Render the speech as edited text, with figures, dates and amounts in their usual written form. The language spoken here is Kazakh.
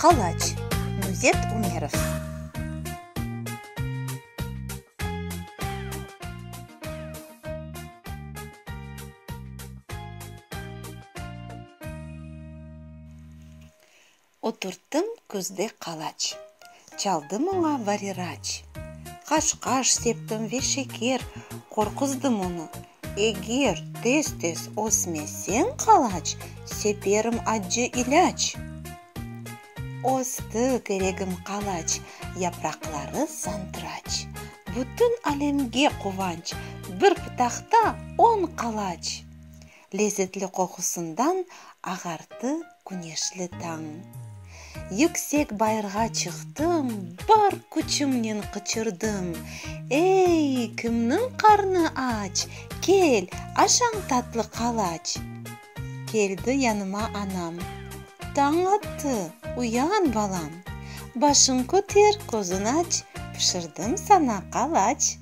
Калач. Нузет Умеров. Отурттым күзде калач. Чалдым оңа варирач. Каш-каш септім ве шекер, коркуздым оны. Эгер тез-тез осмесең калач, сеперім аджы иляч. Осты керегім калач, япраклары сантырач. Бүтін алемге куванч, бір пытақта 10 калач. Лезетлі кокусундан ағарты күнешлі таң. Yüksek bayırga çıktım, бар күчімнен қычырдым. Эй, кімнің қарны ач, кел, ашаң татлы калач. Келді яныма анам. Таң атты, уян балам. Башын көтер, көзін ач, пішірдім сана калач.